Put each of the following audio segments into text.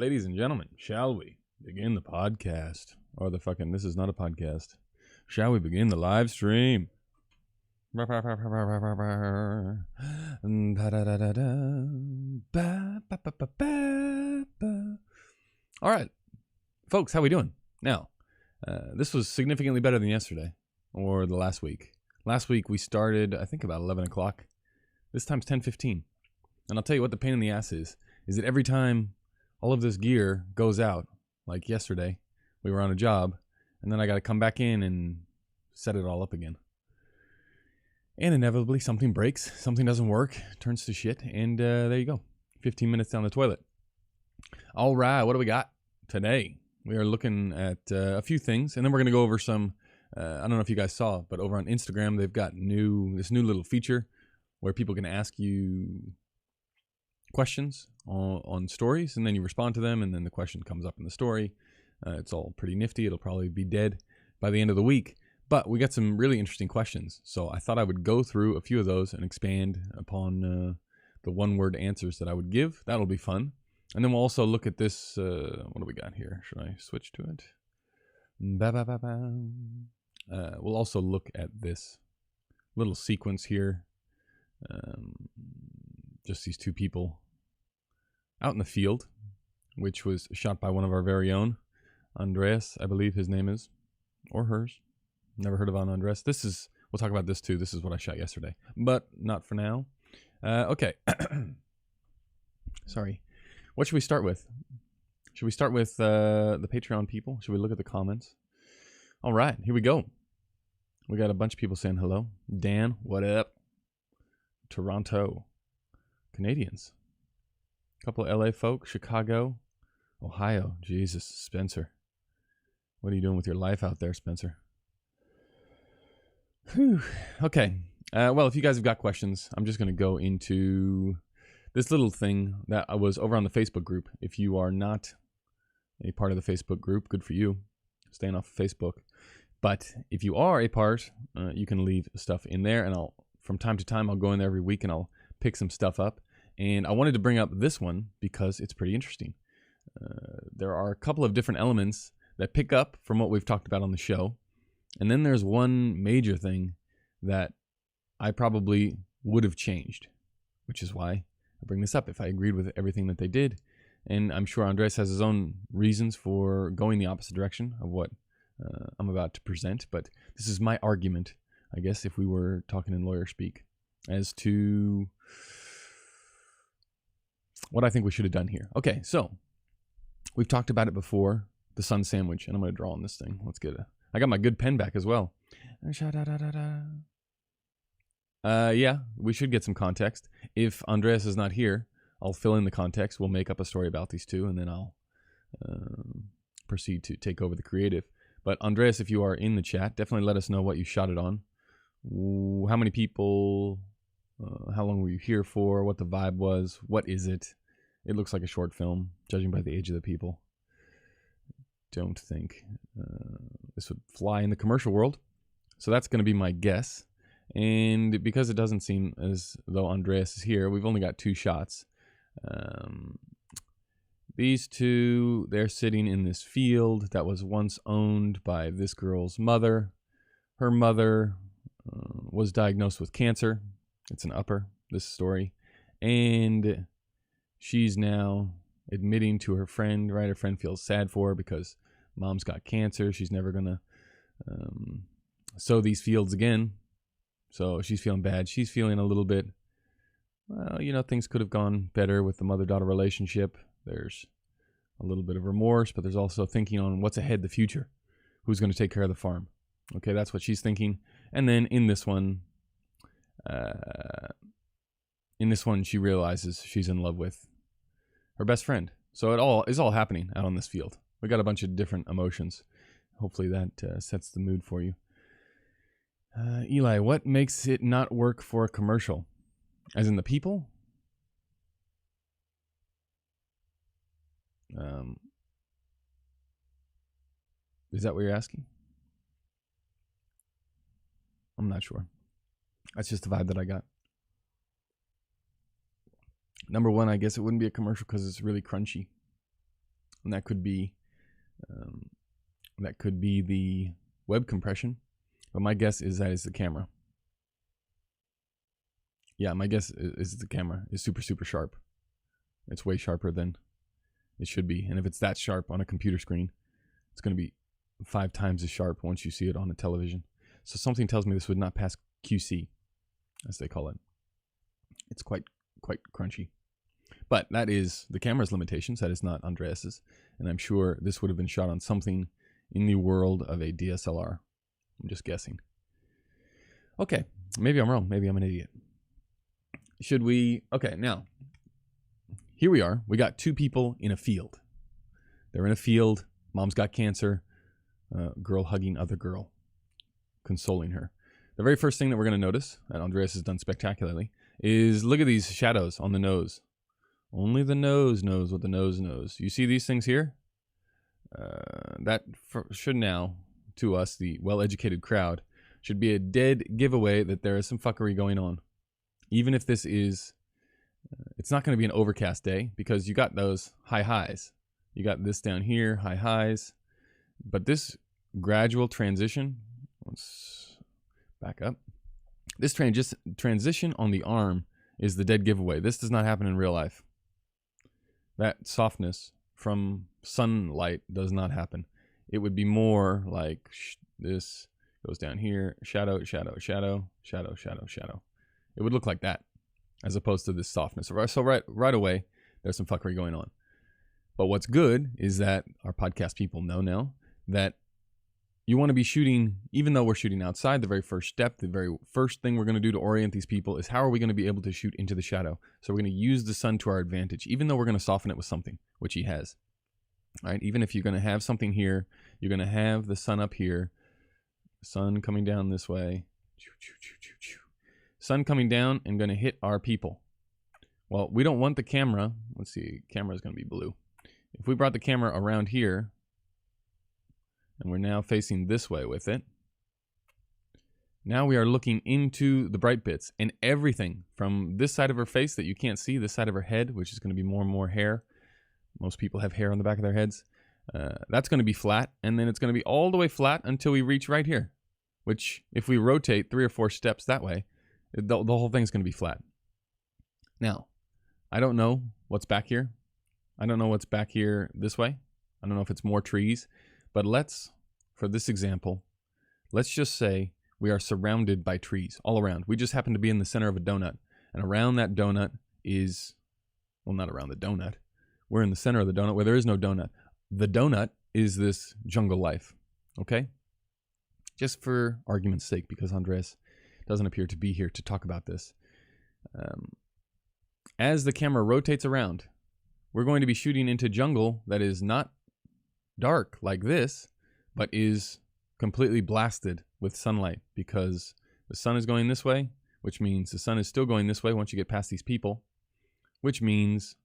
Ladies and gentlemen, shall we begin the podcast? Or this is not a podcast. Shall we begin the live stream? All right, folks, how we doing? Now, this was significantly better than yesterday or the last week. Last week we started, I think, about 11 o'clock. This time's 10:15. And I'll tell you what the pain in the ass is that every time all of this gear goes out, like yesterday, we were on a job, and then I got to come back in and set it all up again. And inevitably, something breaks, something doesn't work, turns to shit, and there you go. 15 minutes down the toilet. All right, what do we got today? We are looking at a few things, and then we're going to go over some, I don't know if you guys saw, but over on Instagram, they've got this new little feature where people can ask you questions on stories, and then you respond to them, and then the question comes up in the story. It's all pretty nifty. It'll probably be dead by the end of the week, but we got some really interesting questions, so I thought I would go through a few of those and expand upon the one-word answers that I would give. That'll be fun. And then we'll also look at this. What do we got here? Should I switch to it? We'll also look at this little sequence here. Just these two people out in the field, which was shot by one of our very own, Andreas, I believe his name is, or hers. Never heard of Andreas. We'll talk about this too. This is what I shot yesterday, but not for now. Okay. Sorry. What should we start with? Should we start with the Patreon people? Should we look at the comments? All right, here we go. We got a bunch of people saying hello. Dan, what up? Toronto. Canadians. A couple of LA folk. Chicago. Ohio. Jesus. Spencer. What are you doing with your life out there, Spencer? Whew. Okay. Well, if you guys have got questions, I'm just going to go into this little thing that I was over on the Facebook group. If you are not a part of the Facebook group, good for you. Staying off of Facebook. But if you are a part, you can leave stuff in there, and from time to time, I'll go in there every week and I'll pick some stuff up. And I wanted to bring up this one because it's pretty interesting. There are a couple of different elements that pick up from what we've talked about on the show. And then there's one major thing that I probably would have changed, which is why I bring this up if I agreed with everything that they did. And I'm sure Andres has his own reasons for going the opposite direction of what I'm about to present. But this is my argument, I guess, if we were talking in lawyer speak, as to what I think we should have done here. Okay, so we've talked about it before, the sun sandwich, and I'm going to draw on this thing. Let's get I got my good pen back as well. Yeah, we should get some context. If Andreas is not here, I'll fill in the context. We'll make up a story about these two, and then I'll proceed to take over the creative. But Andreas, if you are in the chat, definitely let us know what you shot it on. How many people, how long were you here for, what the vibe was, what is it? It looks like a short film, judging by the age of the people. Don't think this would fly in the commercial world. So that's going to be my guess. And because it doesn't seem as though Andreas is here, we've only got two shots. These two, they're sitting in this field that was once owned by this girl's mother. Her mother was diagnosed with cancer. It's an upper, this story. And she's now admitting to her friend, right? Her friend feels sad for her because mom's got cancer. She's never going to sow these fields again. So she's feeling bad. She's feeling a little bit, well, you know, things could have gone better with the mother-daughter relationship. There's a little bit of remorse, but there's also thinking on what's ahead, the future. Who's going to take care of the farm? Okay, that's what she's thinking. And then in this one, she realizes she's in love with her best friend. So it is all happening out on this field. We got a bunch of different emotions. Hopefully that sets the mood for you. Eli, what makes it not work for a commercial? As in the people? Is that what you're asking? I'm not sure. That's just the vibe that I got. Number one, I guess it wouldn't be a commercial because it's really crunchy. And that could be the web compression. But my guess is that is the camera. Yeah, my guess is the camera is super, super sharp. It's way sharper than it should be. And if it's that sharp on a computer screen, it's going to be 5 times as sharp once you see it on a television. So something tells me this would not pass QC, as they call it. It's quite crunchy. But that is the camera's limitations. That is not Andreas's. And I'm sure this would have been shot on something in the world of a DSLR. I'm just guessing. Okay, maybe I'm wrong. Maybe I'm an idiot. Should we... Okay, now, here we are. We got 2 people in a field. They're in a field. Mom's got cancer. Girl hugging other girl. Consoling her. The very first thing that we're going to notice, that Andreas has done spectacularly, is look at these shadows on the nose. Only the nose knows what the nose knows. You see these things here? That should now, to us, the well-educated crowd, should be a dead giveaway that there is some fuckery going on. Even if this is, it's not going to be an overcast day because you got those high highs. You got this down here, high highs. But this gradual transition, let's back up. This transition on the arm is the dead giveaway. This does not happen in real life. That softness from sunlight does not happen. It would be more like this goes down here, shadow, shadow, shadow, shadow, shadow, shadow. It would look like that as opposed to this softness. So right away, there's some fuckery going on. But what's good is that our podcast people know now that you want to be shooting, even though we're shooting outside, the very first step, the very first thing we're going to do to orient these people is how are we going to be able to shoot into the shadow? So we're going to use the sun to our advantage, even though we're going to soften it with something, which he has. All right, even if you're going to have something here, you're going to have the sun up here, sun coming down this way, sun coming down and going to hit our people. Well, we don't want the camera. Let's see, camera is going to be blue. If we brought the camera around here, and we're now facing this way with it, now we are looking into the bright bits, and everything from this side of her face that you can't see, this side of her head, which is going to be more and more hair. Most people have hair on the back of their heads. That's going to be flat, and then it's going to be all the way flat until we reach right here, which if we rotate 3 or 4 steps that way, the whole thing's going to be flat. Now, I don't know what's back here. I don't know what's back here this way. I don't know if it's more trees, but let's, for this example, let's just say we are surrounded by trees all around. We just happen to be in the center of a donut, and around that donut is, well, not around the donut. We're in the center of the donut where there is no donut. The donut is this jungle life, okay? Just for argument's sake, because Andreas doesn't appear to be here to talk about this. As the camera rotates around, we're going to be shooting into jungle that is not dark like this, but is completely blasted with sunlight because the sun is going this way, which means the sun is still going this way once you get past these people, which means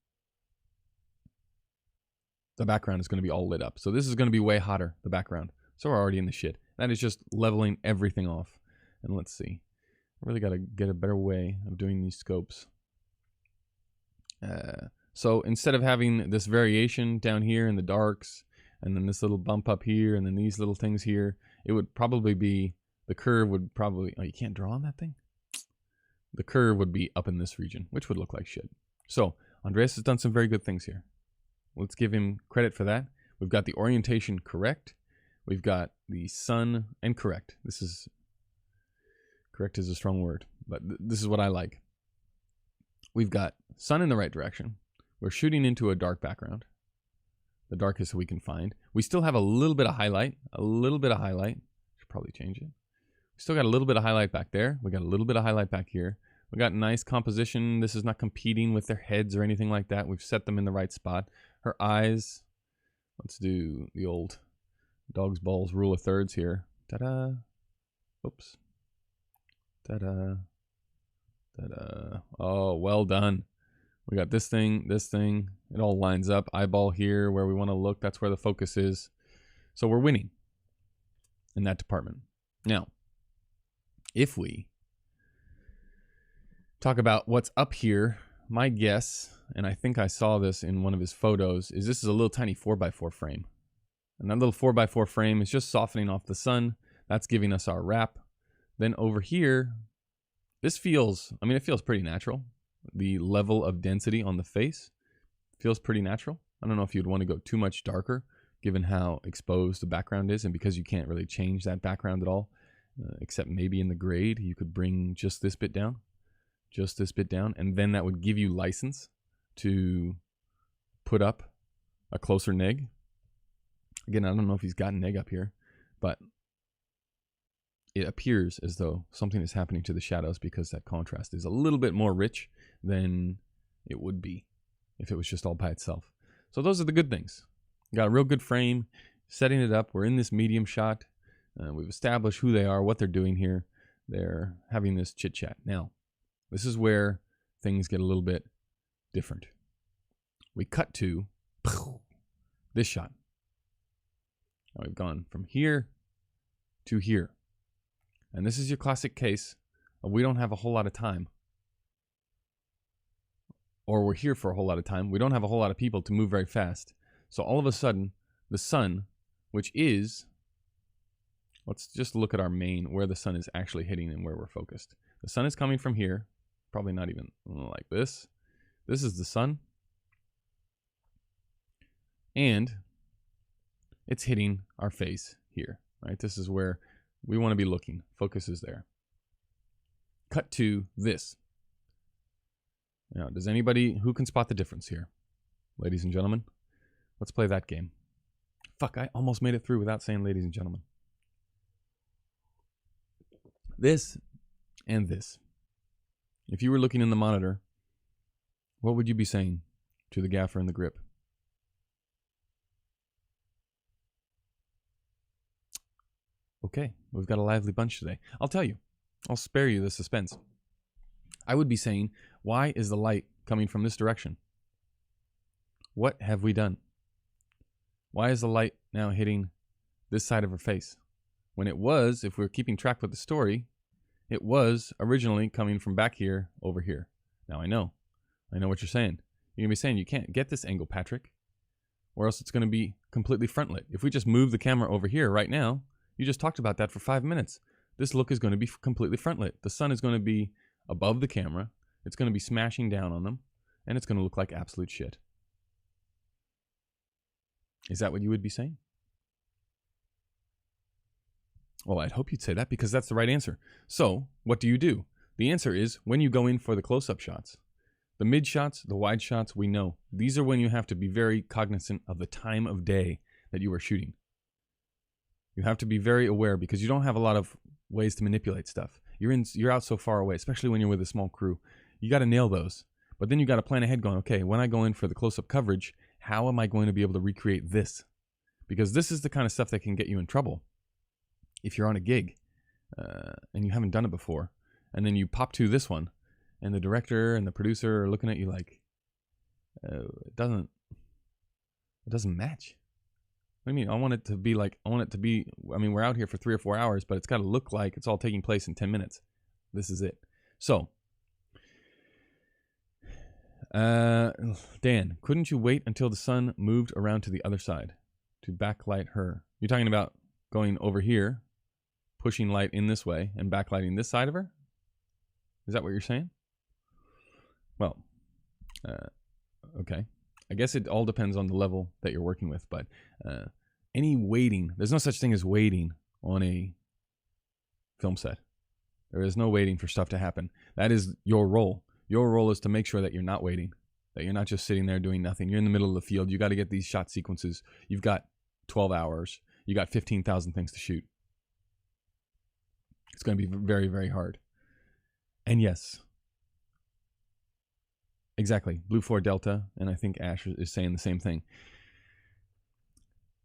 the background is going to be all lit up. So this is going to be way hotter, the background. So we're already in the shit. That is just leveling everything off. And let's see. I really got to get a better way of doing these scopes. So instead of having this variation down here in the darks, and then this little bump up here, and then these little things here, it would probably be, the curve would probably, oh, you can't draw on that thing? The curve would be up in this region, which would look like shit. So Andreas has done some very good things here. Let's give him credit for that. We've got the orientation correct. We've got the sun, and correct. This is, correct is a strong word, but this is what I like. We've got sun in the right direction. We're shooting into a dark background. The darkest we can find. We still have a little bit of highlight. Should probably change it. We still got a little bit of highlight back there. We got a little bit of highlight back here. We got nice composition. This is not competing with their heads or anything like that. We've set them in the right spot. Her eyes. Let's do the old dog's balls rule of thirds here. Ta-da. Oops. Ta-da. Ta-da. Oh, well done. We got this thing, it all lines up. Eyeball here where we want to look, that's where the focus is. So we're winning in that department. Now, if we talk about what's up here, my guess and I think I saw this in one of his photos, is this is a little tiny 4x4 frame. And that little 4x4 frame is just softening off the sun. That's giving us our wrap. Then over here, this feels, I mean, it feels pretty natural. The level of density on the face feels pretty natural. I don't know if you'd want to go too much darker, given how exposed the background is, and because you can't really change that background at all, except maybe in the grade, you could bring just this bit down, and then that would give you license to put up a closer neg. Again, I don't know if he's got neg up here, but it appears as though something is happening to the shadows because that contrast is a little bit more rich than it would be if it was just all by itself. So those are the good things. Got a real good frame, setting it up. We're in this medium shot. We've established who they are, what they're doing here. They're having this chit chat. Now, this is where things get a little bit different. We cut to this shot. Now we've gone from here to here. And this is your classic case of we don't have a whole lot of time. Or we're here for a whole lot of time. We don't have a whole lot of people to move very fast. So all of a sudden, the sun, which is, let's just look at our main, where the sun is actually hitting and where we're focused. The sun is coming from here, probably not even like this. This is the sun. And it's hitting our face here, right? This is where we want to be looking. Focus is there. Cut to this. Now, does anybody, who can spot the difference here? Ladies and gentlemen, let's play that game. Fuck, I almost made it through without saying ladies and gentlemen. This and this. If you were looking in the monitor, what would you be saying to the gaffer and the grip? Okay, we've got a lively bunch today. I'll tell you. I'll spare you the suspense. I would be saying, why is the light coming from this direction? What have we done? Why is the light now hitting this side of her face? When it was, if we're keeping track with the story, it was originally coming from back here over here. Now I know what you're saying. You're going to be saying you can't get this angle, Patrick, or else it's going to be completely front lit. If we just move the camera over here right now, you just talked about that for 5 minutes. This look is going to be completely front lit. The sun is going to be above the camera. It's going to be smashing down on them, and it's going to look like absolute shit. Is that what you would be saying? Well, I'd hope you'd say that because that's the right answer. So, what do? The answer is when you go in for the close-up shots. The mid shots, the wide shots, we know. These are when you have to be very cognizant of the time of day that you are shooting. You have to be very aware because you don't have a lot of ways to manipulate stuff. You're out so far away, especially when you're with a small crew. You got to nail those. But then you got to plan ahead going, okay, when I go in for the close-up coverage, how am I going to be able to recreate this? Because this is the kind of stuff that can get you in trouble if you're on a gig and you haven't done it before. And then you pop to this one, and the director and the producer are looking at you like, it doesn't match. What do you mean? I want it to be, I mean, we're out here for 3 or 4 hours, but it's got to look like it's all taking place in 10 minutes. This is it. So, Dan, couldn't you wait until the sun moved around to the other side to backlight her? You're talking about going over here, pushing light in this way, and backlighting this side of her? Is that what you're saying? Well, okay. I guess it all depends on the level that you're working with, but any waiting, there's no such thing as waiting on a film set. There is no waiting for stuff to happen. That is your role. Your role is to make sure that you're not waiting, that you're not just sitting there doing nothing. You're in the middle of the field. You got to get these shot sequences. You've got 12 hours. You got 15,000 things to shoot. It's going to be very, very hard. And yes, exactly. Blue 4 Delta, and I think Ash is saying the same thing.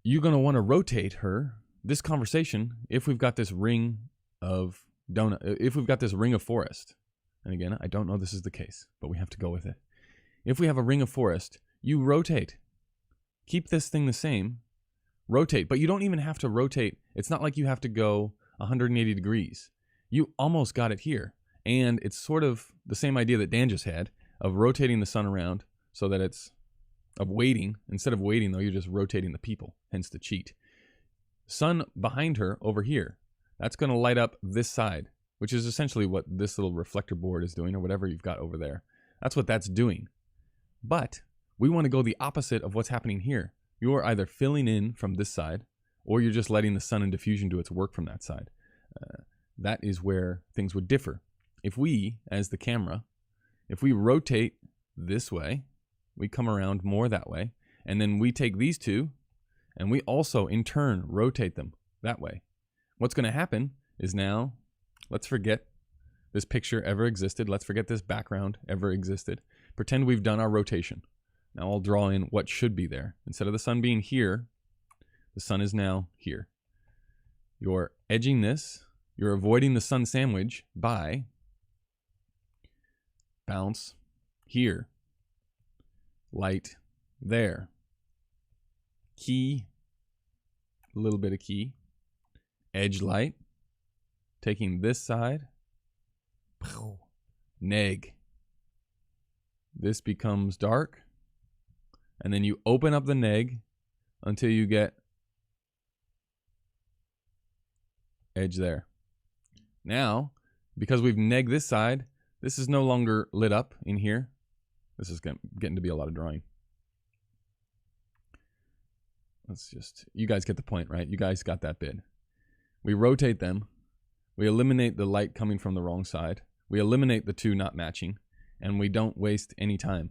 You're going to want to rotate her, this conversation, if we've got this ring of donut, if we've got this ring of forest. And again, I don't know this is the case, but we have to go with it. If we have a ring of forest, you rotate. Keep this thing the same. Rotate, but you don't even have to rotate. It's not like you have to go 180 degrees. You almost got it here. And it's sort of the same idea that Dan just had of rotating the sun around so that it's of waiting. Instead of waiting, though, you're just rotating the people, hence the cheat. Sun behind her over here, that's going to light up this side, which is essentially what this little reflector board is doing, or whatever you've got over there. That's what that's doing. But we want to go the opposite of what's happening here. You're either filling in from this side, or you're just letting the sun and diffusion do its work from that side. That is where things would differ. If we, as the camera, if we rotate this way, we come around more that way, and then we take these two, and we also, in turn, rotate them that way. What's going to happen is now, let's forget this picture ever existed. Let's forget this background ever existed. Pretend we've done our rotation. Now I'll draw in what should be there. Instead of the sun being here, the sun is now here. You're edging this. You're avoiding the sun sandwich by bounce here, light there, key, a little bit of key, edge light, taking this side, neg. This becomes dark, and then you open up the neg until you get edge there. Now, because we've negged this side, this is no longer lit up in here. This is getting to be a lot of drawing. Let's just, you guys get the point, right? You guys got that bit. We rotate them. We eliminate the light coming from the wrong side. We eliminate the two not matching, and we don't waste any time.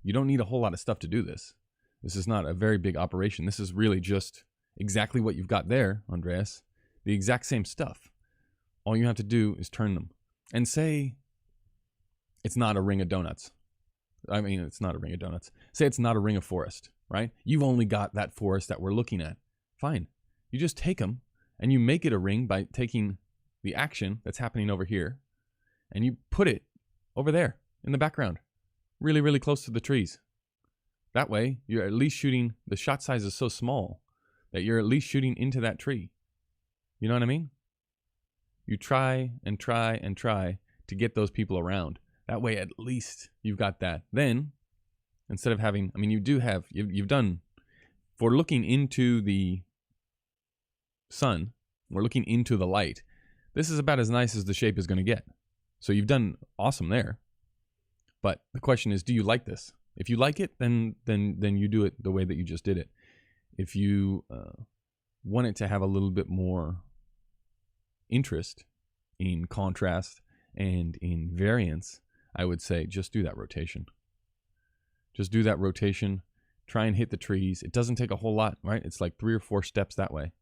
You don't need a whole lot of stuff to do this. This is not a very big operation. This is really just exactly what you've got there, Andreas. The exact same stuff. All you have to do is turn them. And say it's not a ring of donuts. I mean, it's not a ring of donuts. Say it's not a ring of forest, right? You've only got that forest that we're looking at. Fine. You just take them and you make it a ring by taking the action that's happening over here and you put it over there in the background, really, really close to the trees. That way, you're at least shooting, the shot size is so small that you're at least shooting into that tree. You know what I mean? You try and try and try to get those people around. That way, at least you've got that. Then, instead of having, I mean, you do have, you've done, for looking into the sun, we're looking into the light. This is about as nice as the shape is going to get. So you've done awesome there. But the question is, do you like this? If you like it, then you do it the way that you just did it. If you want it to have a little bit more interest in contrast and in variance, I would say just do that rotation. Just do that rotation. Try and hit the trees. It doesn't take a whole lot, right? It's like 3 or 4 steps that way.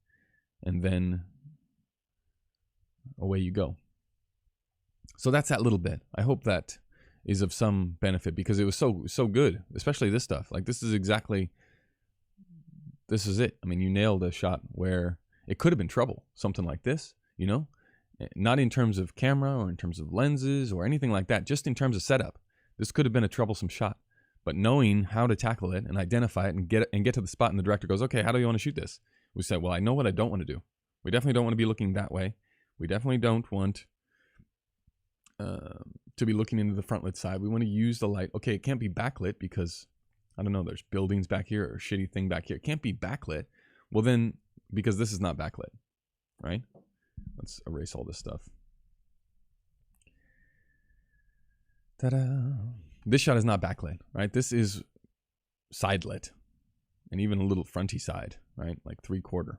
And then away you go. So that's that little bit. I hope that is of some benefit because it was so good, especially this stuff. Like this is exactly, this is it. I mean, you nailed a shot where it could have been trouble, something like this, you know, not in terms of camera or in terms of lenses or anything like that, just in terms of setup. This could have been a troublesome shot, but knowing how to tackle it and identify it and get to the spot, and the director goes, okay, how do you want to shoot this? We said, well, I know what I don't want to do. We definitely don't want to be looking that way. We definitely don't want to be looking into the front lit side. We want to use the light. Okay, it can't be backlit because, I don't know, there's buildings back here or a shitty thing back here. It can't be backlit. Well then, because this is not backlit, right? Let's erase all this stuff. Ta-da! This shot is not backlit, right? This is side lit. And even a little fronty side, right? Like 3/4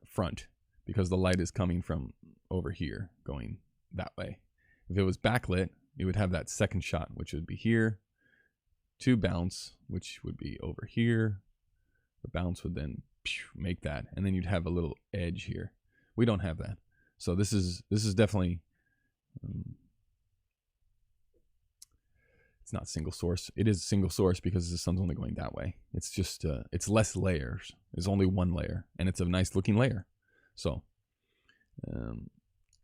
front, because the light is coming from over here, going that way. If it was backlit, you would have that second shot, which would be here, 2 bounce, which would be over here. The bounce would then make that, and then you'd have a little edge here. We don't have that, so this is definitely it's not single source. It is single source because the sun's only going that way. It's just it's less layers. There's only one layer, and it's a nice looking layer. So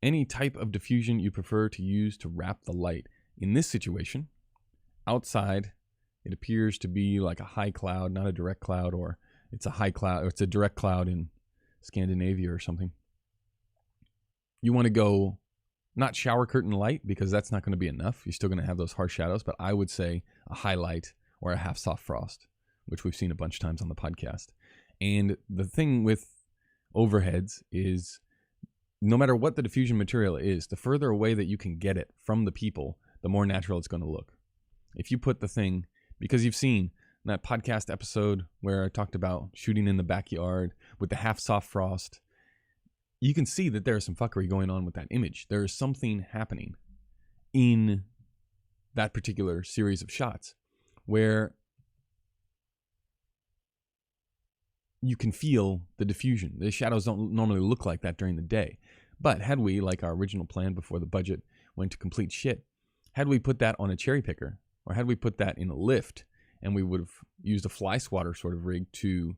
any type of diffusion you prefer to use to wrap the light. In this situation, outside, it appears to be like a high cloud, not a direct cloud, or it's a high cloud, or it's a direct cloud in Scandinavia or something. You want to go Not shower curtain light, because that's not going to be enough. You're still going to have those harsh shadows, but I would say a highlight or a half soft frost, which we've seen a bunch of times on the podcast. And the thing with overheads is no matter what the diffusion material is, the further away that you can get it from the people, the more natural it's going to look. If you put the thing, because you've seen that podcast episode where I talked about shooting in the backyard with the half soft frost, you can see that there is some fuckery going on with that image. There is something happening in that particular series of shots where you can feel the diffusion. The shadows don't normally look like that during the day. But had we, like our original plan before the budget went to complete shit, had we put that on a cherry picker, or had we put that in a lift, and we would have used a fly swatter sort of rig to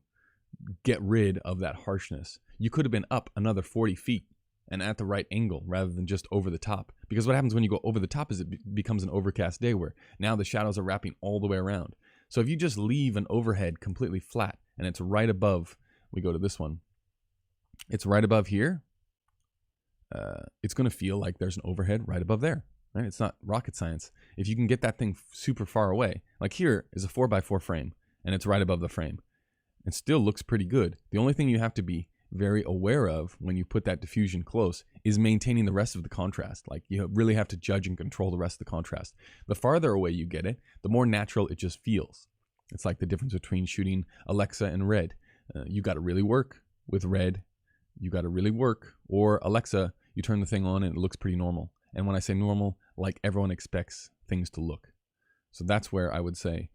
get rid of that harshness, you could have been up another 40 feet and at the right angle rather than just over the top. Because what happens when you go over the top is it becomes an overcast day where now the shadows are wrapping all the way around. So if you just leave an overhead completely flat and it's right above, we go to this one, it's right above here, it's going to feel like there's an overhead right above there. Right? It's not rocket science. If you can get that thing super far away, like here is a 4x4 frame and it's right above the frame. It still looks pretty good. The only thing you have to be very aware of when you put that diffusion close is maintaining the rest of the contrast. Like you really have to judge and control the rest of the contrast. The farther away you get it, the more natural it just feels. It's like the difference between shooting Alexa and Red. You got to really work with Red. You got to really work. Or Alexa, you turn the thing on and it looks pretty normal. And when I say normal, like everyone expects things to look. So that's where I would say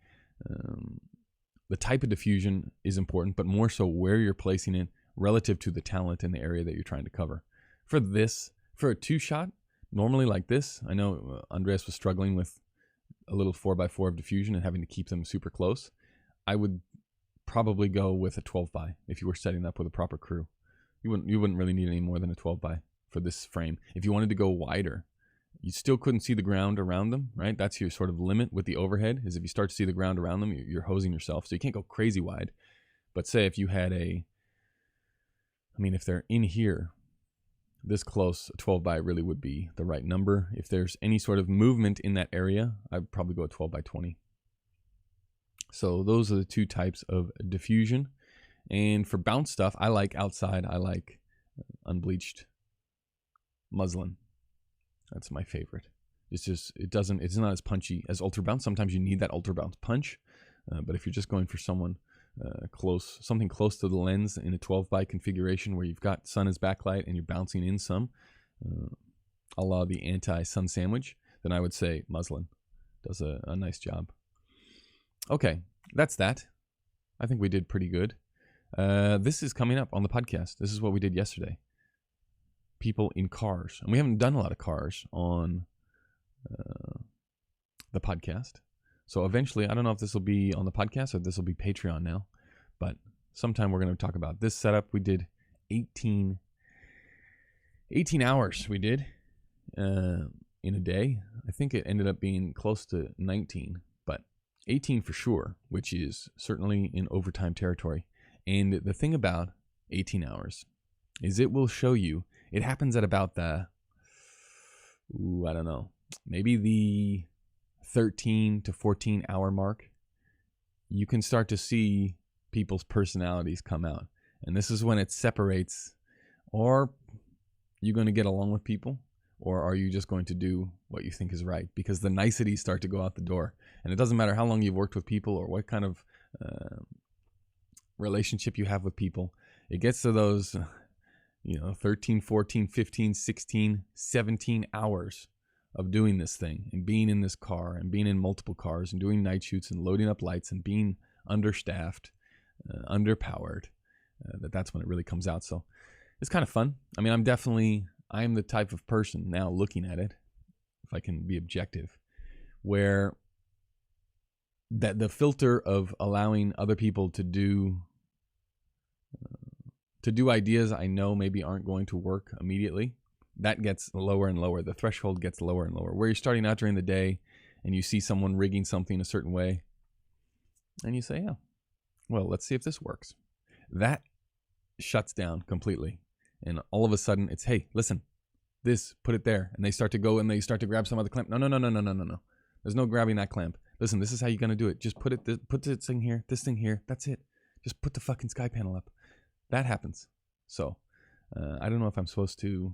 the type of diffusion is important, but more so where you're placing it relative to the talent in the area that you're trying to cover. For this, for a 2-shot, normally like this, I know Andreas was struggling with a little 4x4 of diffusion and having to keep them super close. I would probably go with a 12x if you were setting up with a proper crew. You wouldn't really need any more than a 12x for this frame. If you wanted to go wider, you still couldn't see the ground around them, right? That's your sort of limit with the overhead, is if you start to see the ground around them, you're hosing yourself. So you can't go crazy wide. But say if you had if they're in here, this close, a 12x really would be the right number. If there's any sort of movement in that area, I'd probably go a 12x20. So those are the two types of diffusion. And for bounce stuff, I like outside, I like unbleached muslin. That's my favorite. It's not as punchy as ultra bounce. Sometimes you need that ultra bounce punch. But if you're just going for something close to the lens in a 12x configuration where you've got sun as backlight and you're bouncing in some, a la the anti-sun sandwich, then I would say muslin does a nice job. Okay, that's that. I think we did pretty good. This is coming up on the podcast. This is what we did yesterday. People in cars. And we haven't done a lot of cars on the podcast. So eventually, I don't know if this will be on the podcast or this will be Patreon now, but sometime we're going to talk about this setup. We did 18 hours we did in a day. I think it ended up being close to 19, but 18 for sure, which is certainly in overtime territory. And the thing about 18 hours is it will show you, it happens at about the, I don't know, maybe the 13 to 14 hour mark. You can start to see people's personalities come out. And this is when it separates, or you're going to get along with people, or are you just going to do what you think is right? Because the niceties start to go out the door. And it doesn't matter how long you've worked with people or what kind of relationship you have with people. It gets to those 13, 14, 15, 16, 17 hours of doing this thing and being in this car and being in multiple cars and doing night shoots and loading up lights and being understaffed, underpowered, that's when it really comes out. So it's kind of fun. I mean, I'm the type of person now looking at it, if I can be objective, where that the filter of allowing other people to do ideas I know maybe aren't going to work immediately, that gets lower and lower. The threshold gets lower and lower. Where you're starting out during the day and you see someone rigging something a certain way and you say, yeah, well, let's see if this works. That shuts down completely. And all of a sudden it's, hey, listen, this, put it there. And they start to go and they start to grab some other clamp. No. There's no grabbing that clamp. Listen, this is how you're going to do it. Just put this thing here, this thing here. That's it. Just put the fucking sky panel up. That happens. So I don't know if I'm supposed to,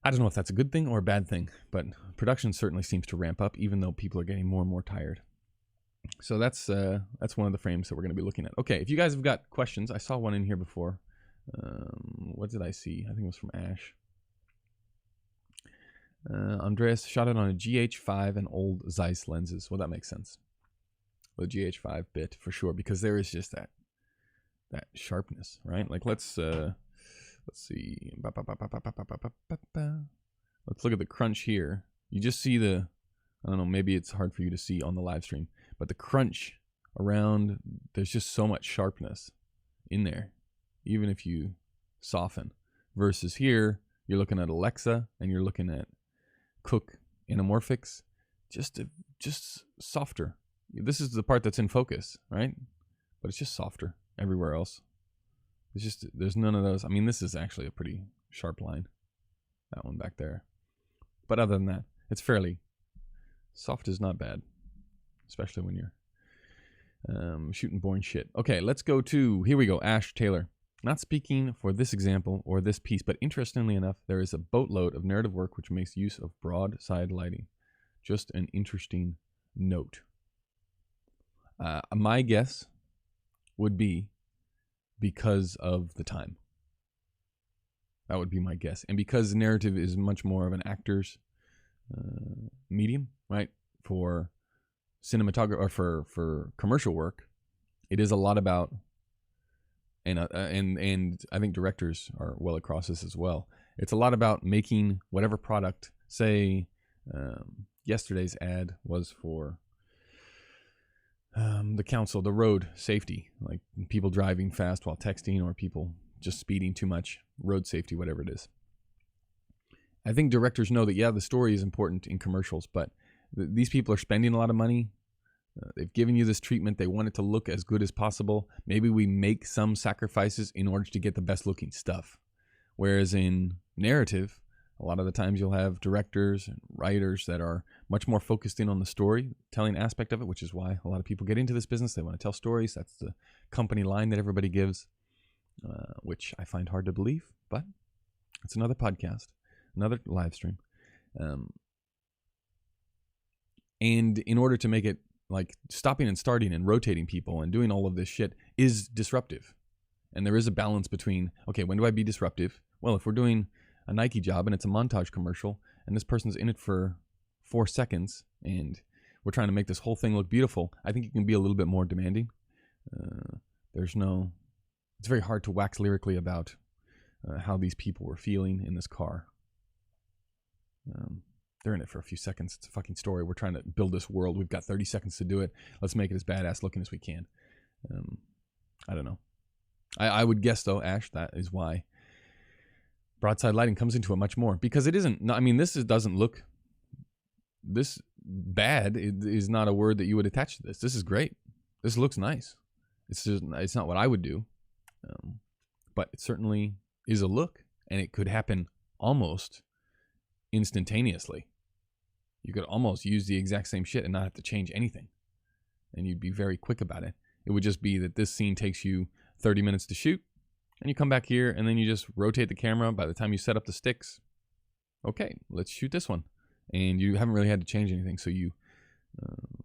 I don't know if that's a good thing or a bad thing, but production certainly seems to ramp up, even though people are getting more and more tired. So that's one of the frames that we're going to be looking at. Okay, if you guys have got questions, I saw one in here before. What did I see? I think it was from Ash. Andreas shot it on a GH5 and old Zeiss lenses. Well, that makes sense. With a GH5 bit for sure, because there is just that sharpness, right? Like let's see. Let's look at the crunch here. You just see the, I don't know, maybe it's hard for you to see on the live stream, but the crunch around, there's just so much sharpness in there, even if you soften. Versus here, you're looking at Alexa and you're looking at Cooke anamorphics, just softer. This is the part that's in focus, right? But it's just softer everywhere else. It's just, there's none of those. I mean, this is actually a pretty sharp line, that one back there. But other than that, it's fairly soft is not bad, especially when you're shooting boring shit. Okay, let's go to, here we go, Ash Taylor. Not speaking for this example or this piece, but interestingly enough, there is a boatload of narrative work which makes use of broadside lighting. Just an interesting note. My guess would be because of the time. That would be my guess. And because narrative is much more of an actor's medium, right? For cinematography or for commercial work, it is a lot about, and I think directors are well across this as well. It's a lot about making whatever product. Say yesterday's ad was for the council, the road safety, like people driving fast while texting or people just speeding too much, road safety, whatever it is. I think directors know that, yeah, the story is important in commercials, but these people are spending a lot of money. They've given you this treatment. They want it to look as good as possible. Maybe we make some sacrifices in order to get the best looking stuff. Whereas in narrative, a lot of the times you'll have directors and writers that are much more focused in on the storytelling aspect of it, which is why a lot of people get into this business. They want to tell stories. That's the company line that everybody gives, which I find hard to believe, but it's another podcast, another live stream. And in order to make it, like, stopping and starting and rotating people and doing all of this shit is disruptive. And there is a balance between, okay, when do I be disruptive? Well, if we're doing a Nike job and it's a montage commercial and this person's in it for 4 seconds and we're trying to make this whole thing look beautiful, I think you can be a little bit more demanding. It's very hard to wax lyrically about how these people were feeling in this car. They're in it for a few seconds. It's a fucking story. We're trying to build this world. We've got 30 seconds to do it. Let's make it as badass looking as we can. I don't know. I would guess, though, Ash, that is why broadside lighting comes into it much more. Because it isn't, I mean, doesn't look, this bad is not a word that you would attach to this. This is great. This looks nice. It's not what I would do. But it certainly is a look. And it could happen almost instantaneously. You could almost use the exact same shit and not have to change anything. And you'd be very quick about it. It would just be that this scene takes you 30 minutes to shoot. And you come back here and then you just rotate the camera. By the time you set up the sticks, okay, let's shoot this one. And you haven't really had to change anything. So you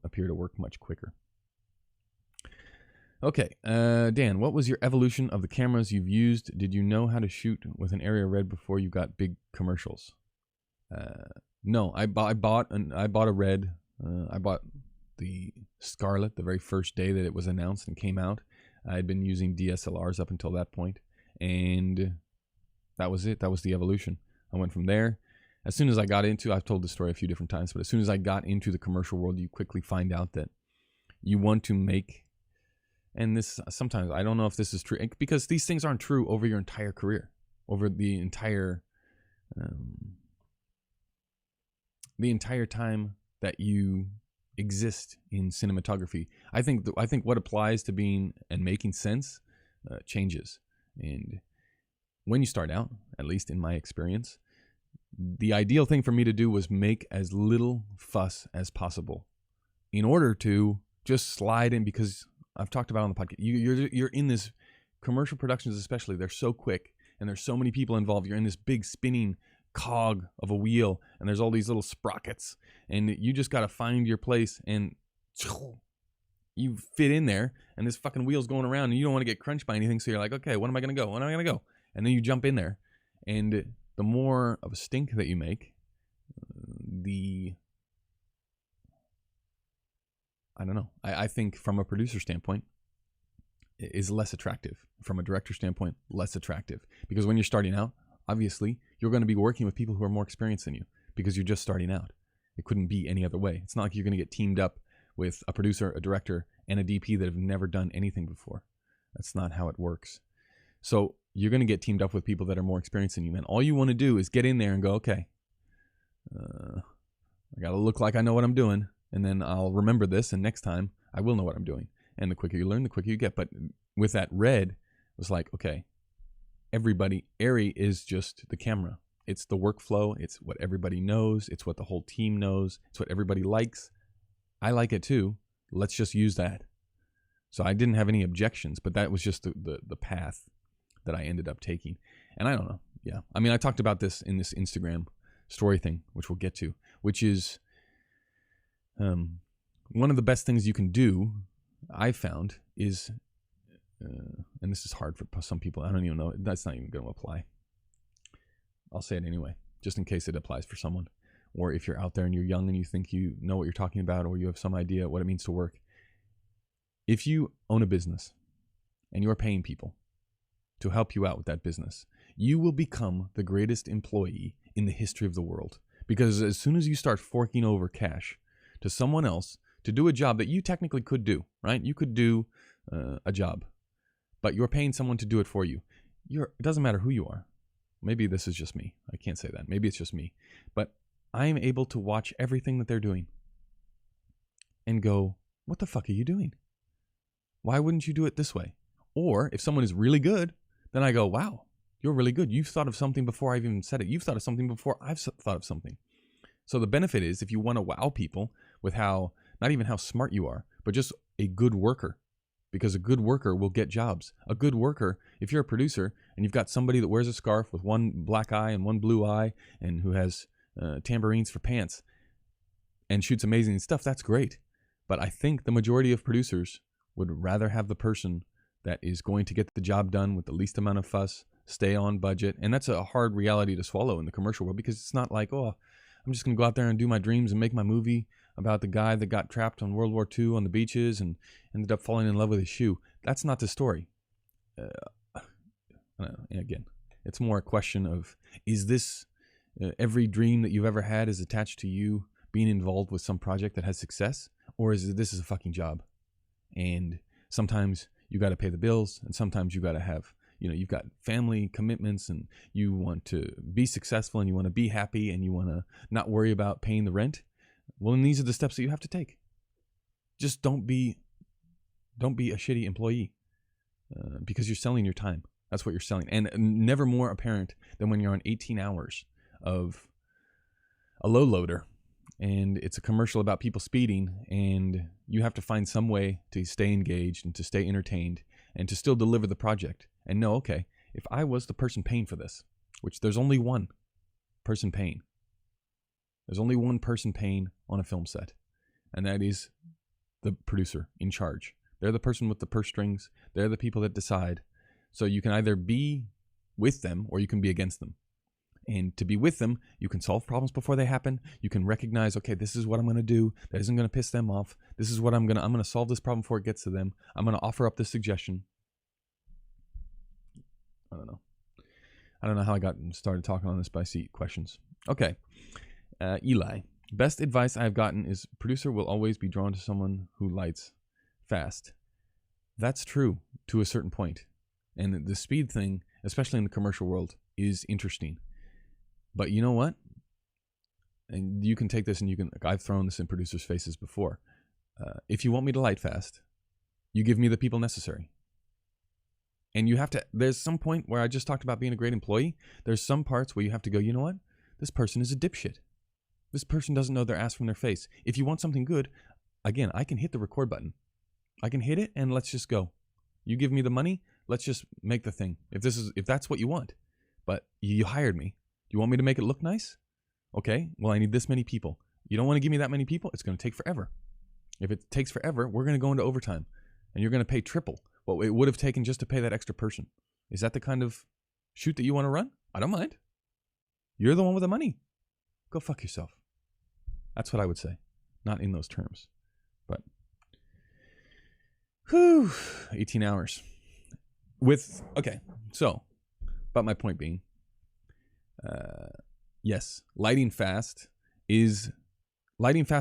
appear to work much quicker. Okay, Dan, what was your evolution of the cameras you've used? Did you know how to shoot with an Area Red before you got big commercials? No, I bought a Red. I bought the Scarlet the very first day that it was announced and came out. I had been using DSLRs up until that point, and that was it. That was the evolution. I went from there. As soon as I got into, I've told this story a few different times, but as soon as I got into the commercial world, you quickly find out that you want to make, and this sometimes, I don't know if this is true, because these things aren't true over your entire career, over the entire time that you exist in cinematography. I think what applies to being and making sense changes. And when you start out, at least in my experience, the ideal thing for me to do was make as little fuss as possible in order to just slide in, because I've talked about on the podcast, you're in this commercial productions, especially, they're so quick and there's so many people involved. You're in this big spinning cog of a wheel and there's all these little sprockets and you just got to find your place and you fit in there, and this fucking wheel's going around and you don't want to get crunched by anything. So you're like, okay, when am I going to go? When am I going to go? And then you jump in there, and the more of a stink that you make, I don't know. I think from a producer standpoint, is less attractive. From a director standpoint, less attractive. Because when you're starting out, obviously, you're going to be working with people who are more experienced than you because you're just starting out. It couldn't be any other way. It's not like you're going to get teamed up with a producer, a director, and a DP that have never done anything before. That's not how it works. So you're going to get teamed up with people that are more experienced than you. And all you want to do is get in there and go, okay, I got to look like I know what I'm doing. And then I'll remember this, and next time I will know what I'm doing. And the quicker you learn, the quicker you get. But with that red, it was like, okay, Ari is just the camera. It's the workflow. It's what everybody knows. It's what the whole team knows. It's what everybody likes. I like it too. Let's just use that. So I didn't have any objections, but that was just the path that I ended up taking. And I don't know. Yeah. I mean, I talked about this in this Instagram story thing, which we'll get to, which is one of the best things you can do, I found, is, and this is hard for some people. I don't even know. That's not even going to apply. I'll say it anyway, just in case it applies for someone. Or if you're out there and you're young and you think you know what you're talking about, or you have some idea what it means to work. If you own a business and you're paying people to help you out with that business, you will become the greatest employee in the history of the world. Because as soon as you start forking over cash to someone else to do a job that you technically could do, right? You could do a job, but you're paying someone to do it for you. It doesn't matter who you are. Maybe this is just me. I can't say that. Maybe it's just me. But I am able to watch everything that they're doing and go, what the fuck are you doing? Why wouldn't you do it this way? Or if someone is really good, then I go, wow, you're really good. You've thought of something before I've even said it. You've thought of something before I've thought of something. So the benefit is, if you want to wow people with how, not even how smart you are, but just a good worker, because a good worker will get jobs. A good worker, if you're a producer and you've got somebody that wears a scarf with one black eye and one blue eye and who has tambourines for pants and shoots amazing stuff, that's great. But I think the majority of producers would rather have the person that is going to get the job done with the least amount of fuss, stay on budget. And that's a hard reality to swallow in the commercial world, because it's not like, oh, I'm just going to go out there and do my dreams and make my movie about the guy that got trapped on World War II on the beaches and ended up falling in love with his shoe. That's not the story. Again, it's more a question of, is this every dream that you've ever had is attached to you being involved with some project that has success? Or is this is a fucking job? And sometimes you got to pay the bills, and sometimes you got to have, you've got family commitments, and you want to be successful, and you want to be happy, and you want to not worry about paying the rent. Well, then these are the steps that you have to take. Just don't be a shitty employee, because you're selling your time. That's what you're selling. And never more apparent than when you're on 18 hours of a low loader, and it's a commercial about people speeding, and you have to find some way to stay engaged and to stay entertained and to still deliver the project. And know, okay, if I was the person paying for this, which there's only one person paying. There's only one person paying on a film set, and that is the producer in charge. They're the person with the purse strings. They're the people that decide. So you can either be with them or you can be against them. And to be with them, you can solve problems before they happen. You can recognize, okay, this is what I'm going to do that isn't going to piss them off. This is what I'm going to solve this problem before it gets to them. I'm going to offer up this suggestion. I don't know how I got started talking on this, but I see questions. Okay. Eli, best advice I've gotten is producer will always be drawn to someone who lights fast. That's true to a certain point. And the speed thing, especially in the commercial world, is interesting. But you know what? And you can take this and I've thrown this in producers' faces before. If you want me to light fast, you give me the people necessary. And you have to, there's some point where I just talked about being a great employee. There's some parts where you have to go, you know what? this person is a dipshit. This person doesn't know their ass from their face. If you want something good, again, I can hit the record button. I can hit it and let's just go. You give me the money, let's just make the thing. If that's what you want. But you hired me. You want me to make it look nice? Okay, well, I need this many people. You don't want to give me that many people? It's going to take forever. If it takes forever, we're going to go into overtime. And you're going to pay triple what it would have taken just to pay that extra person. Is that the kind of shoot that you want to run? I don't mind. You're the one with the money. Go fuck yourself. That's what I would say. Not in those terms. But, 18 hours. Okay, so, but my point being, yes, lighting fast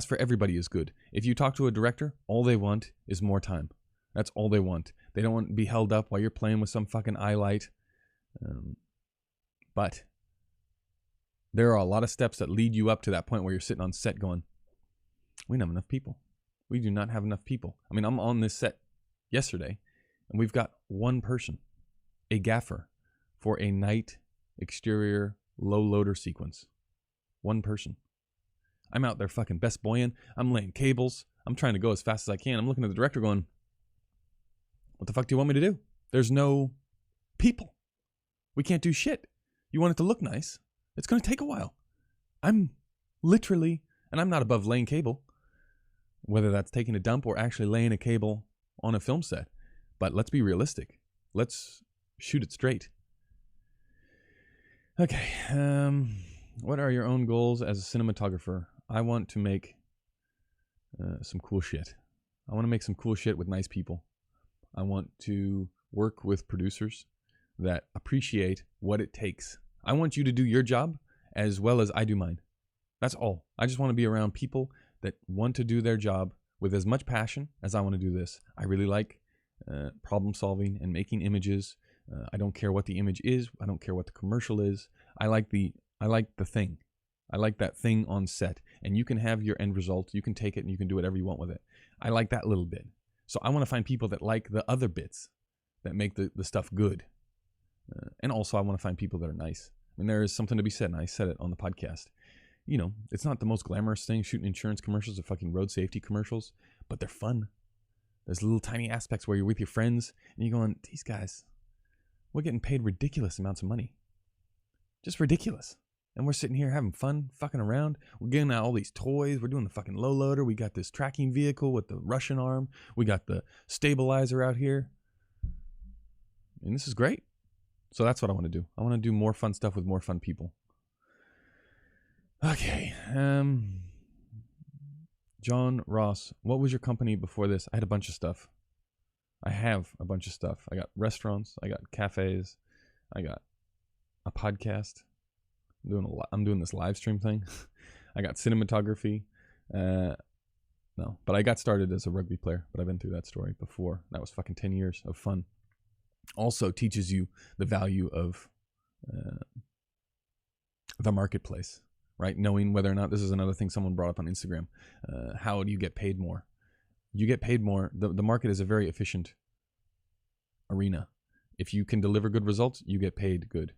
for everybody is good. If you talk to a director, all they want is more time. That's all they want. They don't want to be held up while you're playing with some fucking eye light. But there are a lot of steps that lead you up to that point where you're sitting on set going, we don't have enough people. We do not have enough people. I mean, I'm on this set yesterday, and we've got one person, a gaffer, for a night exterior low loader sequence. One person. I'm out there fucking best boying. I'm laying cables. I'm trying to go as fast as I can. I'm looking at the director going, what the fuck do you want me to do? There's no people. We can't do shit. You want it to look nice? It's going to take a while. I'm literally, and I'm not above laying cable, whether that's taking a dump or actually laying a cable on a film set. But let's be realistic. Let's shoot it straight. Okay. What are your own goals as a cinematographer? I want to make some cool shit. I want to make some cool shit with nice people. I want to work with producers that appreciate what it takes. I want you to do your job as well as I do mine. That's all. I just want to be around people that want to do their job with as much passion as I want to do this. I really like problem solving and making images. I don't care what the image is. I don't care what the commercial is. I like the thing. I like that thing on set. And you can have your end result. You can take it and you can do whatever you want with it. I like that little bit. So I want to find people that like the other bits that make the stuff good. And also I want to find people that are nice. I mean, there is something to be said, and I said it on the podcast. You know, it's not the most glamorous thing, shooting insurance commercials or fucking road safety commercials, but they're fun. There's little tiny aspects where you're with your friends and you're going, these guys, we're getting paid ridiculous amounts of money. Just ridiculous. And we're sitting here having fun, fucking around. We're getting out all these toys. We're doing the fucking low loader. We got this tracking vehicle with the Russian arm. We got the stabilizer out here. And this is great. So that's what I want to do. I want to do more fun stuff with more fun people. Okay. John Ross, what was your company before this? I had a bunch of stuff. I have a bunch of stuff. I got restaurants. I got cafes. I got a podcast. I'm doing this live stream thing. I got cinematography. No, but I got started as a rugby player, but I've been through that story before. That was fucking 10 years of fun. Also teaches you the value of the marketplace, right? Knowing whether or not, this is another thing someone brought up on Instagram. How do you get paid more? You get paid more. The market is a very efficient arena. If you can deliver good results, you get paid good.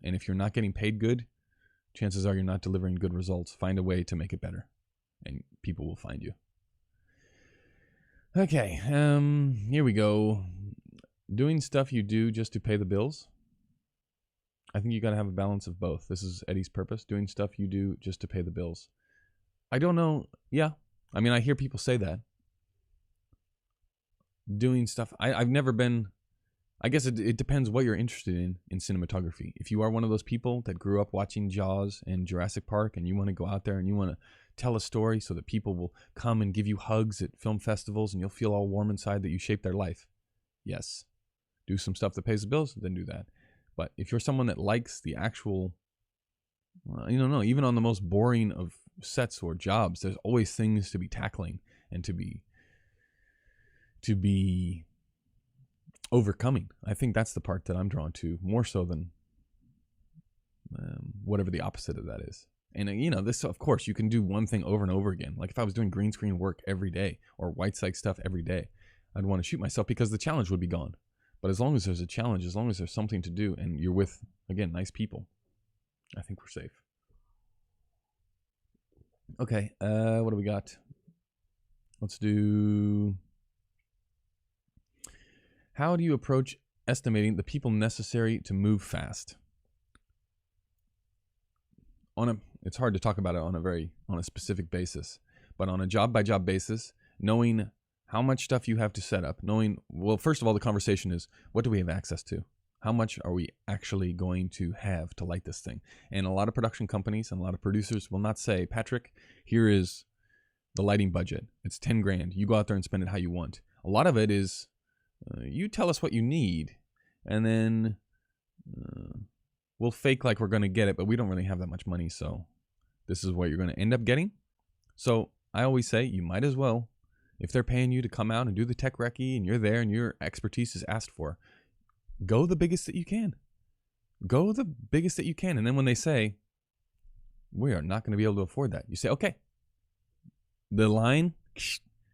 And if you're not getting paid good, chances are you're not delivering good results. Find a way to make it better, and people will find you. Okay, here we go. Doing stuff you do just to pay the bills. I think you got to have a balance of both. This is Eddie's purpose. Doing stuff you do just to pay the bills. I don't know. Yeah. I mean, I hear people say that. Doing stuff. I've never been. I guess it depends what you're interested in cinematography. If you are one of those people that grew up watching Jaws and Jurassic Park and you want to go out there and you want to tell a story so that people will come and give you hugs at film festivals and you'll feel all warm inside that you shaped their life. Yes. Do some stuff that pays the bills, then do that. But if you're someone that likes the actual, even on the most boring of sets or jobs, there's always things to be tackling and to be overcoming. I think that's the part that I'm drawn to more so than whatever the opposite of that is. And this, of course, you can do one thing over and over again. Like if I was doing green screen work every day or white cyc stuff every day, I'd want to shoot myself because the challenge would be gone. But as long as there's a challenge, as long as there's something to do and you're with, again, nice people, I think we're safe. Okay, what do we got? Let's do... How do you approach estimating the people necessary to move fast? It's hard to talk about it on a specific basis, but on a job by job basis, knowing how much stuff you have to set up, well, first of all, the conversation is, what do we have access to? How much are we actually going to have to light this thing? And a lot of production companies and a lot of producers will not say, Patrick, here is the lighting budget. It's 10 grand. You go out there and spend it how you want. A lot of it is, you tell us what you need, and then we'll fake like we're going to get it, but we don't really have that much money, so this is what you're going to end up getting. So I always say, you might as well, if they're paying you to come out and do the tech recce and you're there and your expertise is asked for, go the biggest that you can. Go the biggest that you can. And then when they say, we are not going to be able to afford that, you say, okay, the line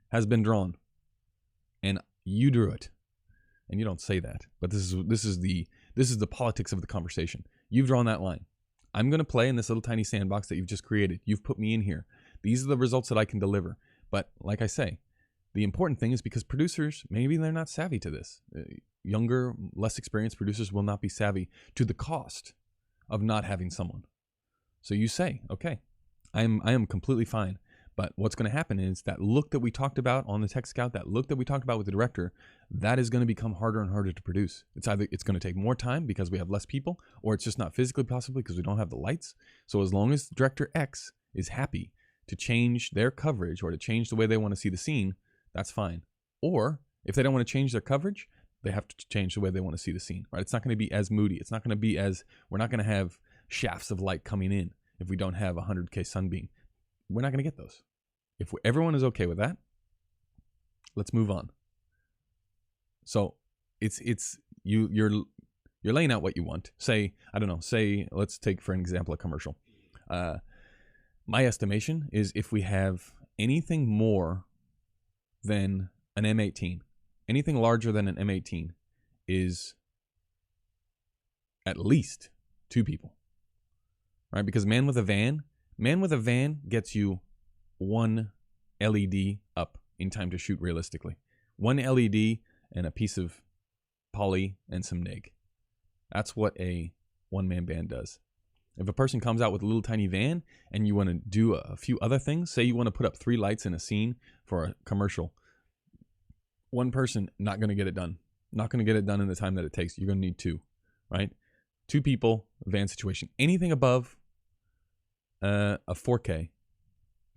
has been drawn and you drew it. And you don't say that, but this is the politics of the conversation. You've drawn that line. I'm going to play in this little tiny sandbox that you've just created. You've put me in here. These are the results that I can deliver. But like I say, the important thing is, because producers, maybe they're not savvy to this. Younger, less experienced producers will not be savvy to the cost of not having someone. So you say, okay, I am completely fine. But what's going to happen is that look that we talked about on the Tech Scout, that look that we talked about with the director, that is going to become harder and harder to produce. It's either it's going to take more time because we have less people, or it's just not physically possible because we don't have the lights. So as long as Director X is happy to change their coverage or to change the way they want to see the scene, that's fine. Or if they don't want to change their coverage, they have to change the way they want to see the scene, right? It's not going to be as moody. It's not going to be we're not going to have shafts of light coming in if we don't have 100K sunbeam. We're not going to get those. If everyone is okay with that, let's move on. So you're laying out what you want. Say, I don't know, let's take for an example a commercial. My estimation is if we have anything more than an M18, anything larger than an M18 is at least 2 people, right? Because man with a van gets you 1 LED up in time to shoot realistically. 1 LED and a piece of poly and some NIG. That's what a one-man band does. If a person comes out with a little tiny van and you want to do a few other things, say you want to put up 3 lights in a scene for a commercial, one person, not going to get it done. Not going to get it done in the time that it takes. You're going to need 2, right? 2 people, van situation. Anything above a 4K,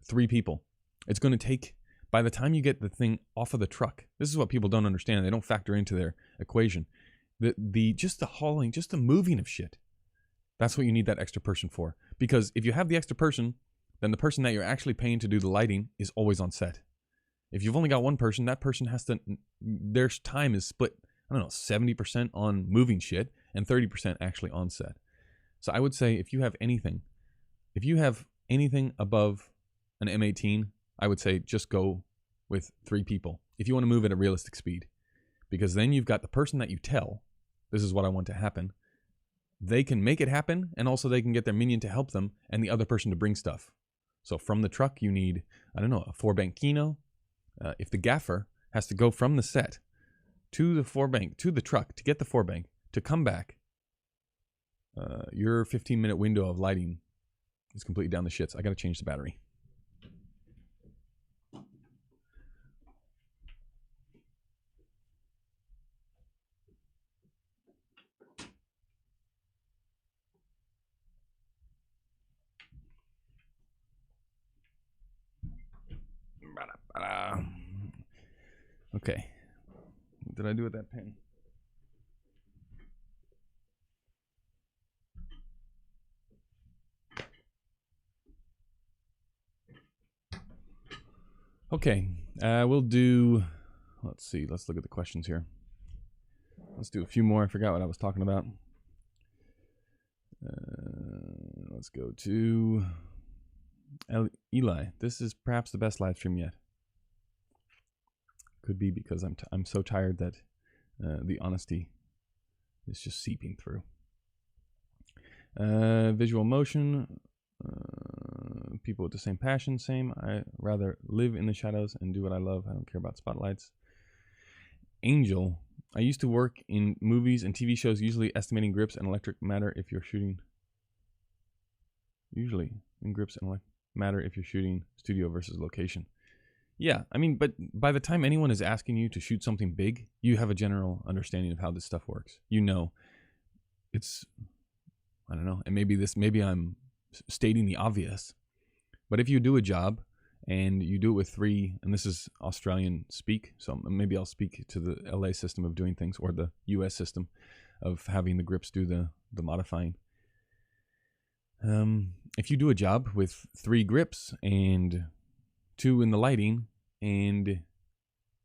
3 people. It's going to take, by the time you get the thing off of the truck, this is what people don't understand. They don't factor into their equation. Just the hauling, just the moving of shit. That's what you need that extra person for. Because if you have the extra person, then the person that you're actually paying to do the lighting is always on set. If you've only got one person, that person has to, their time is split, 70% on moving shit and 30% actually on set. So I would say if you have anything above an M18, I would say just go with 3 people if you want to move at a realistic speed. Because then you've got the person that you tell, this is what I want to happen. They can make it happen, and also they can get their minion to help them and the other person to bring stuff. So from the truck, you need, a 4-bank Kino. If the gaffer has to go from the set to the 4-bank, to the truck, to get the 4-bank, to come back, your 15-minute window of lighting is completely down the shits. I got to change the battery. Okay. What did I do with that pen? Okay. We'll do, let's see. Let's look at the questions here. Let's do a few more. I forgot what I was talking about. Let's go to Eli. This is perhaps the best live stream yet. Could be because I'm so tired that the honesty is just seeping through. Visual motion. People with the same passion, same. I rather live in the shadows and do what I love. I don't care about spotlights. Angel. I used to work in movies and TV shows, usually estimating grips and electric matter if you're shooting. Usually in grips and electric matter if you're shooting studio versus location. Yeah, I mean, but by the time anyone is asking you to shoot something big, you have a general understanding of how this stuff works. You know, it's, I don't know, and maybe I'm stating the obvious, but if you do a job and you do it with 3, and this is Australian speak, so maybe I'll speak to the LA system of doing things, or the US system of having the grips do the modifying. If you do a job with 3 grips and 2 in the lighting and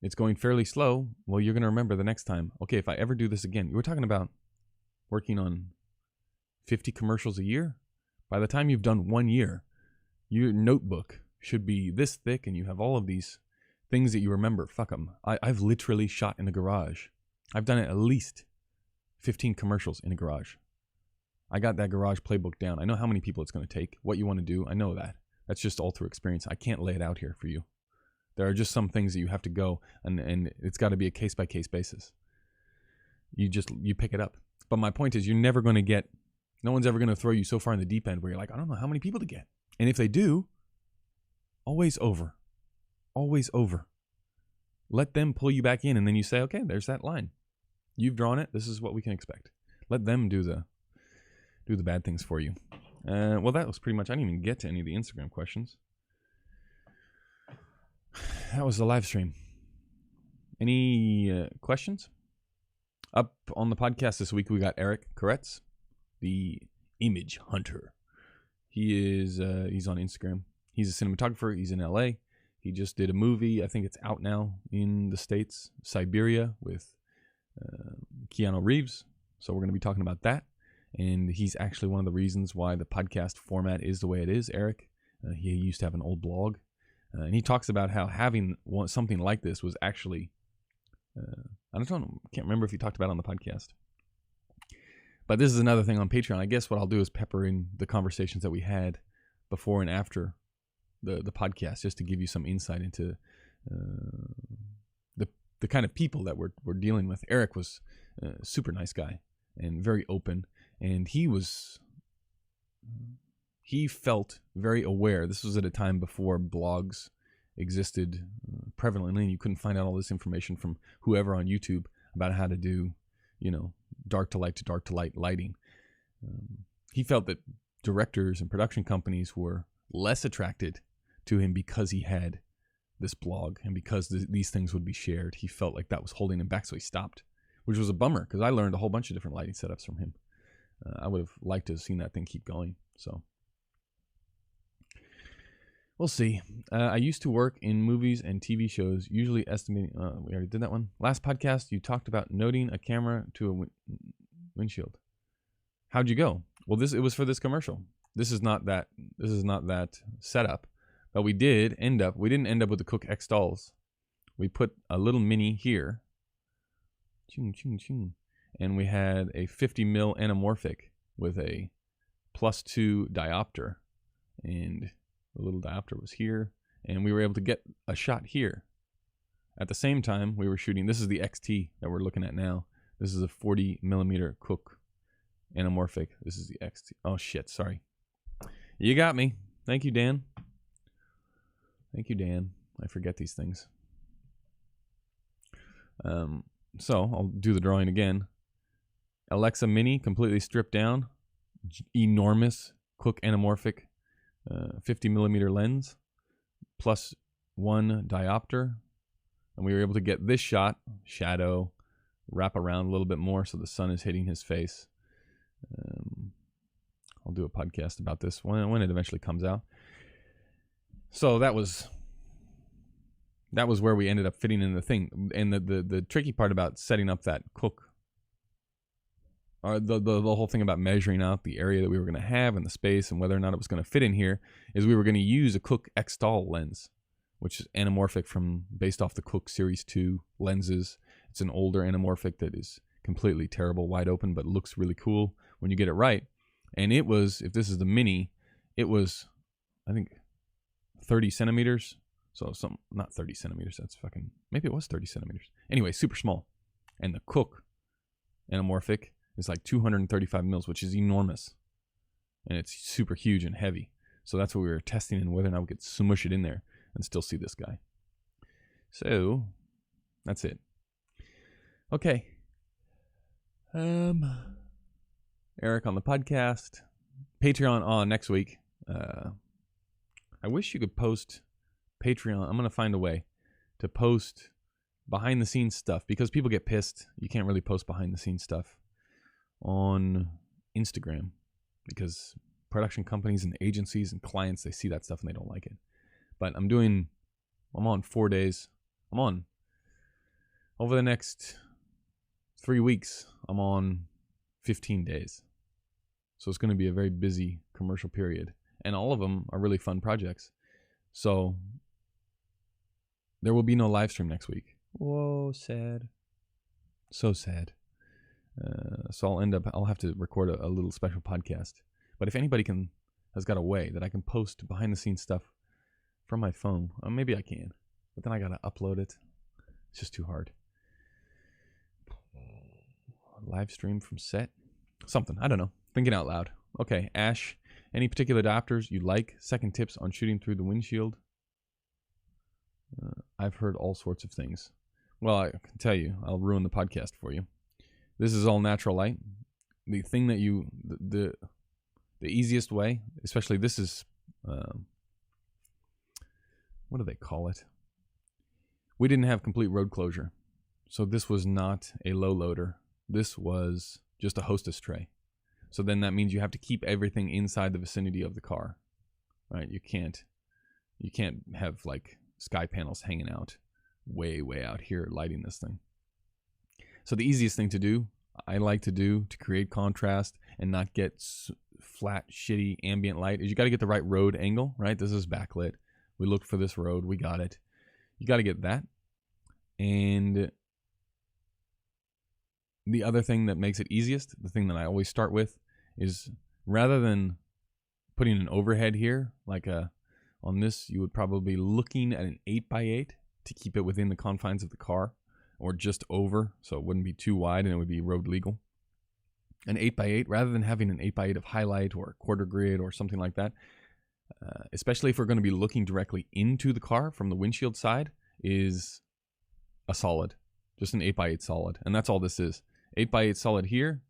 it's going fairly slow, well, you're going to remember the next time, okay, if I ever do this again, you were talking about working on 50 commercials a year. By the time you've done 1 year, your notebook should be this thick and you have all of these things that you remember. Fuck them. I've literally shot in a garage. I've done at least 15 commercials in a garage. I got that garage playbook down. I know how many people it's going to take, what you want to do. I know that. That's just all through experience. I can't lay it out here for you. There are just some things that you have to go, and it's got to be a case-by-case basis. You pick it up. But my point is, you're never going to get, no one's ever going to throw you so far in the deep end where you're like, I don't know how many people to get. And if they do, always over. Always over. Let them pull you back in, and then you say, okay, there's that line. You've drawn it. This is what we can expect. Let them do the bad things for you. Well, that was pretty much, I didn't even get to any of the Instagram questions. That was the live stream. Any questions? Up on the podcast this week, we got Eric Koretz, the image hunter. He's on Instagram. He's a cinematographer. He's in LA. He just did a movie. I think it's out now in the States, Siberia, with Keanu Reeves. So we're going to be talking about that. And he's actually one of the reasons why the podcast format is the way it is, Eric. He used to have an old blog. And he talks about how having something like this was actually, I can't remember if he talked about it on the podcast. But this is another thing on Patreon. I guess what I'll do is pepper in the conversations that we had before and after the podcast, just to give you some insight into the kind of people that we're dealing with. Eric was a super nice guy and very open. And he felt very aware. This was at a time before blogs existed prevalently, and you couldn't find out all this information from whoever on YouTube about how to do, dark to light lighting. He felt that directors and production companies were less attracted to him because he had this blog and because these things would be shared. He felt like that was holding him back, so he stopped, which was a bummer because I learned a whole bunch of different lighting setups from him. I would have liked to have seen that thing keep going. So we'll see. I used to work in movies and TV shows, usually estimating. We already did that one. Last podcast, you talked about noting a camera to a windshield. How'd you go? Well, it was for this commercial. This is not that setup, but we didn't end up with the Cooke X dolls. We put a little mini here. Ching, ching, ching. And we had a 50 mil anamorphic with a +2 diopter, and the little diopter was here, and we were able to get a shot here. At the same time, we were shooting, this is the XT that we're looking at now. This is a 40 millimeter Cooke anamorphic. This is the XT. Oh shit, sorry. You got me. Thank you, Dan. Thank you, Dan. I forget these things. So I'll do the drawing again. Alexa Mini, completely stripped down, enormous Cooke anamorphic, 50 millimeter lens, +1 diopter, and we were able to get this shot, shadow, wrap around a little bit more so the sun is hitting his face. I'll do a podcast about this when it eventually comes out. So that was where we ended up fitting in the thing, and the tricky part about setting up that Cooke, or the whole thing about measuring out the area that we were going to have and the space and whether or not it was going to fit in here, is we were going to use a Cooke X doll lens, which is anamorphic based off the Cooke Series 2 lenses. It's an older anamorphic that is completely terrible, wide open, but looks really cool when you get it right. And it was, if this is the mini, it was, I think, 30 centimeters. So not 30 centimeters. That's fucking, maybe it was 30 centimeters. Anyway, super small. And the Cooke anamorphic is like 235 mils, which is enormous. And it's super huge and heavy. So that's what we were testing, and whether or not we could smush it in there and still see this guy. So that's it. Okay. Eric on the podcast. Patreon on next week. I wish you could post Patreon. I'm going to find a way to post behind the scenes stuff, because people get pissed. You can't really post behind the scenes stuff on Instagram, because production companies and agencies and clients, they see that stuff and they don't like it. But I'm on 4 days. I'm on over the next 3 weeks. I'm on 15 days. So it's going to be a very busy commercial period. And all of them are really fun projects. So there will be no live stream next week. Whoa, sad. So sad. So I'll have to record a little special podcast. But if anybody has got a way that I can post behind the scenes stuff from my phone, maybe I can. But then I got to upload it. It's just too hard. Live stream from set? Something. I don't know. Thinking out loud. Okay, Ash. Any particular adapters you like? Second tips on shooting through the windshield? I've heard all sorts of things. Well, I can tell you. I'll ruin the podcast for you. This is all natural light. The thing that the easiest way, especially this is, what do they call it? We didn't have complete road closure. So this was not a low loader. This was just a hostess tray. So then that means you have to keep everything inside the vicinity of the car, right? You can't have like sky panels hanging out way out here lighting this thing. So the easiest thing to do, I like to do to create contrast and not get flat, shitty ambient light, is you got to get the right road angle, right? This is backlit. We looked for this road. We got it. You got to get that. And the other thing that makes it easiest, the thing that I always start with, is rather than putting an overhead here, like on this, you would probably be looking at an 8x8 to keep it within the confines of the car, or just over, so it wouldn't be too wide and it would be road legal. An 8x8, rather than having an 8x8 of highlight or quarter grid or something like that, especially if we're going to be looking directly into the car from the windshield side, is a solid, just an 8x8 solid. And that's all this is. 8x8 solid here,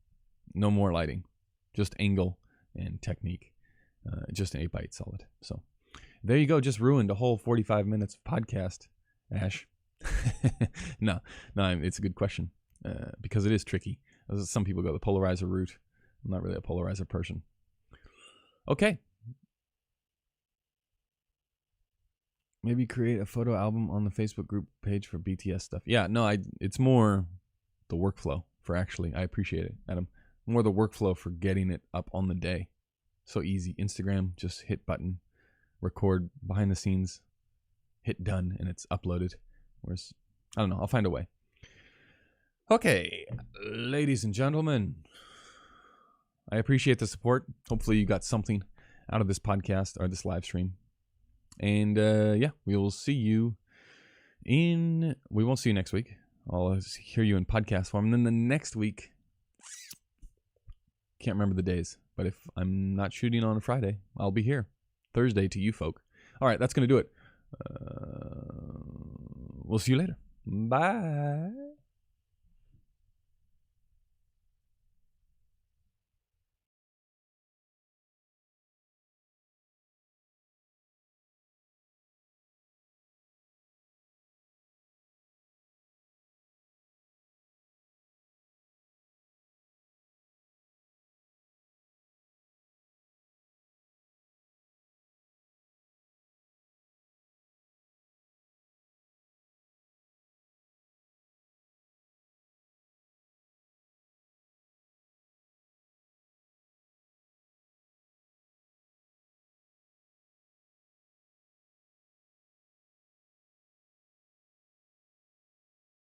no more lighting, just angle and technique, just an 8x8 solid. So there you go, just ruined a whole 45 minutes of podcast, Ash. No, it's a good question, because it is tricky. Some people go the polarizer route. I'm not really a polarizer person. Okay. Maybe create a photo album on the Facebook group page for BTS stuff. Yeah, no, it's more the workflow for actually, I appreciate it, Adam. More the workflow for getting it up on the day. So easy. Instagram, just hit button, record behind the scenes, hit done, and it's uploaded. Whereas, I don't know, I'll find a way. Okay, ladies and gentlemen, I appreciate the support. Hopefully you got something out of this podcast or this live stream. And yeah, we will see you we won't see you next week. I'll hear you in podcast form. And then the next week, can't remember the days, but if I'm not shooting on a Friday, I'll be here Thursday to you folk. All right, that's going to do it. We'll see you later. Bye.